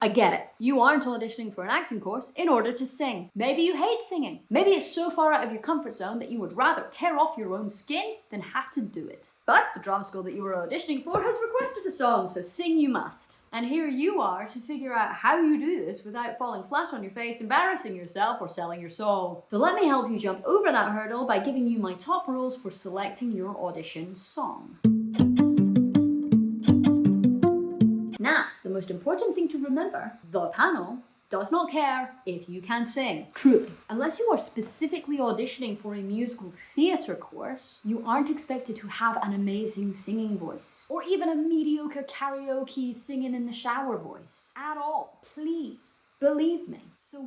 I get it. You aren't auditioning for an acting course in order to sing. Maybe you hate singing. Maybe it's so far out of your comfort zone that you would rather tear off your own skin than have to do it. But the drama school that you were auditioning for has requested a song, so sing you must. And here you are to figure out how you do this without falling flat on your face, embarrassing yourself, or selling your soul. So let me help you jump over that hurdle by giving you my top rules for selecting your audition song. Now, the most important thing to remember, the panel does not care if you can sing. Truly. Unless you are specifically auditioning for a musical theatre course, you aren't expected to have an amazing singing voice, or even a mediocre karaoke singing in the shower voice at all. Please, believe me. So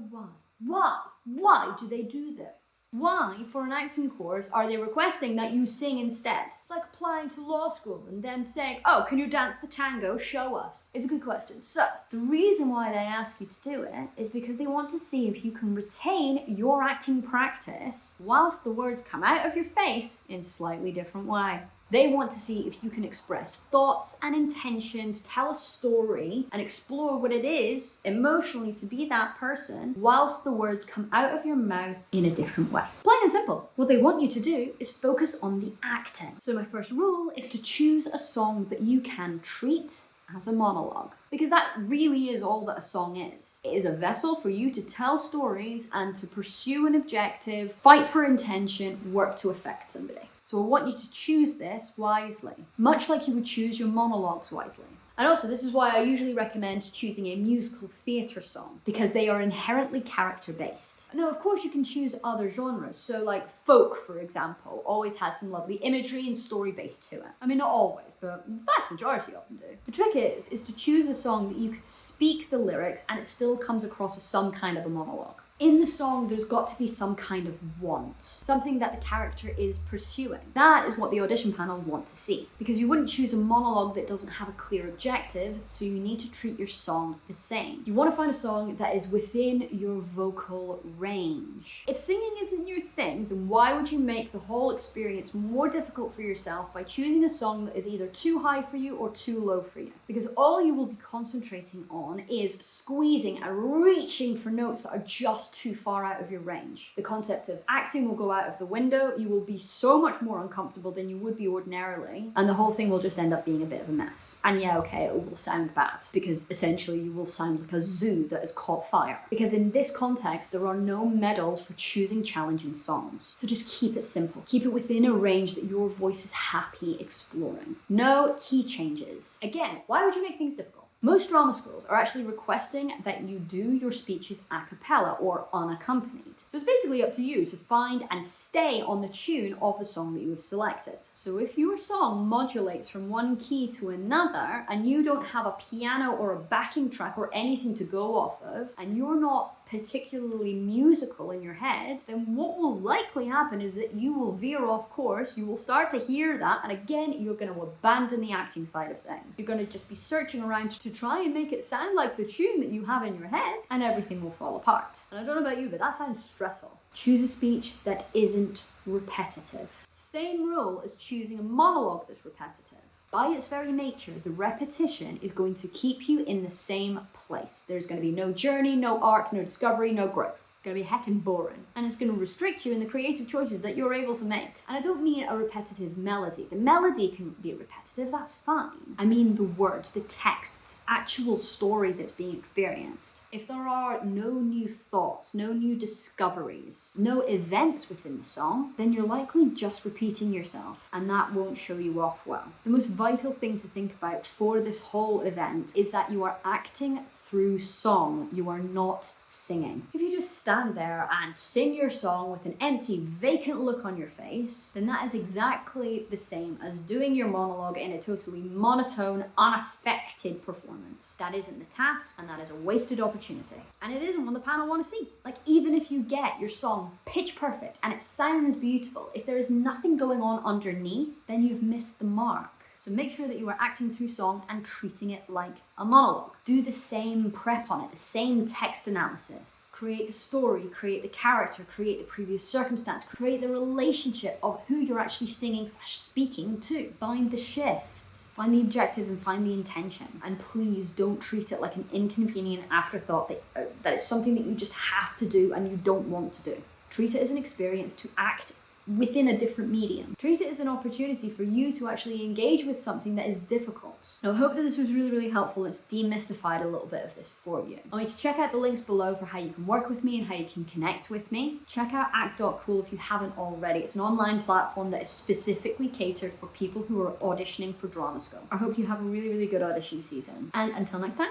why do they do this? Why, for an acting course, are they requesting that you sing instead? It's like applying to law school and then saying, oh, can you dance the tango? Show us. It's a good question. So, the reason why they ask you to do it is because they want to see if you can retain your acting practice whilst the words come out of your face in a slightly different way. They want to see if you can express thoughts and intentions, tell a story, and explore what it is emotionally to be that person whilst the words come out of your mouth in a different way. Plain and simple. What they want you to do is focus on the acting. So my first rule is to choose a song that you can treat as a monologue, because that really is all that a song is. It is a vessel for you to tell stories and to pursue an objective, fight for intention, work to affect somebody. So I want you to choose this wisely, much like you would choose your monologues wisely. And also, this is why I usually recommend choosing a musical theatre song, because they are inherently character-based. Now, of course, you can choose other genres. So like folk, for example, always has some lovely imagery and story-based to it. I mean, not always, but the vast majority of them do. The trick is to choose a song that you could speak the lyrics and it still comes across as some kind of a monologue. In the song, there's got to be some kind of want, something that the character is pursuing. That is what the audition panel want to see, because you wouldn't choose a monologue that doesn't have a clear objective, so you need to treat your song the same. You want to find a song that is within your vocal range. If singing isn't your thing, then why would you make the whole experience more difficult for yourself by choosing a song that is either too high for you or too low for you? Because all you will be concentrating on is squeezing and reaching for notes that are just too far out of your range. The concept of acting will go out of the window. You will be so much more uncomfortable than you would be ordinarily, and the whole thing will just end up being a bit of a mess. And yeah, okay, it will sound bad, because essentially you will sound like a zoo that has caught fire. Because in this context, there are no medals for choosing challenging songs. So just keep it simple. Keep it within a range that your voice is happy exploring. No key changes. Again, why would you make things difficult? Most drama schools are actually requesting that you do your speeches a cappella or unaccompanied. So it's basically up to you to find and stay on the tune of the song that you have selected. So if your song modulates from one key to another and you don't have a piano or a backing track or anything to go off of, and you're not particularly musical in your head, then what will likely happen is that you will veer off course, you will start to hear that, and again, you're going to abandon the acting side of things. You're going to just be searching around to try and make it sound like the tune that you have in your head, and everything will fall apart. And I don't know about you, but that sounds stressful. Choose a speech that isn't repetitive. Same rule as choosing a monologue that's repetitive. By its very nature, the repetition is going to keep you in the same place. There's going to be no journey, no arc, no discovery, no growth. It's going to be heckin' boring. And it's going to restrict you in the creative choices that you're able to make. And I don't mean a repetitive melody. The melody can be repetitive, that's fine. I mean the words, the text, the actual story that's being experienced. If there are no new thoughts, no new discoveries, no events within the song, then you're likely just repeating yourself, and that won't show you off well. The most vital thing to think about for this whole event is that you are acting through song. You are not singing. If you just stand there and sing your song with an empty, vacant look on your face, then that is exactly the same as doing your monologue in a totally monotone, unaffected performance. That isn't the task, and that is a wasted opportunity. And it isn't what the panel want to see. Like, even if you get your song pitch perfect and it sounds beautiful, if there is nothing going on underneath, then you've missed the mark. So make sure that you are acting through song and treating it like a monologue. Do the same prep on it, the same text analysis. Create the story, create the character, create the previous circumstance, create the relationship of who you're actually singing/speaking to. Find the shifts. Find the objective and find the intention. And please don't treat it like an inconvenient afterthought that it's something that you just have to do and you don't want to do. Treat it as an experience to act within a different medium. Treat it as an opportunity for you to actually engage with something that is difficult. Now, I hope that this was really helpful. It's demystified a little bit of this for you. I want you to check out the links below for how you can work with me and how you can connect with me. Check out act.cool if you haven't already. It's an online platform that is specifically catered for people who are auditioning for drama school. I hope you have a really good audition season. And until next time,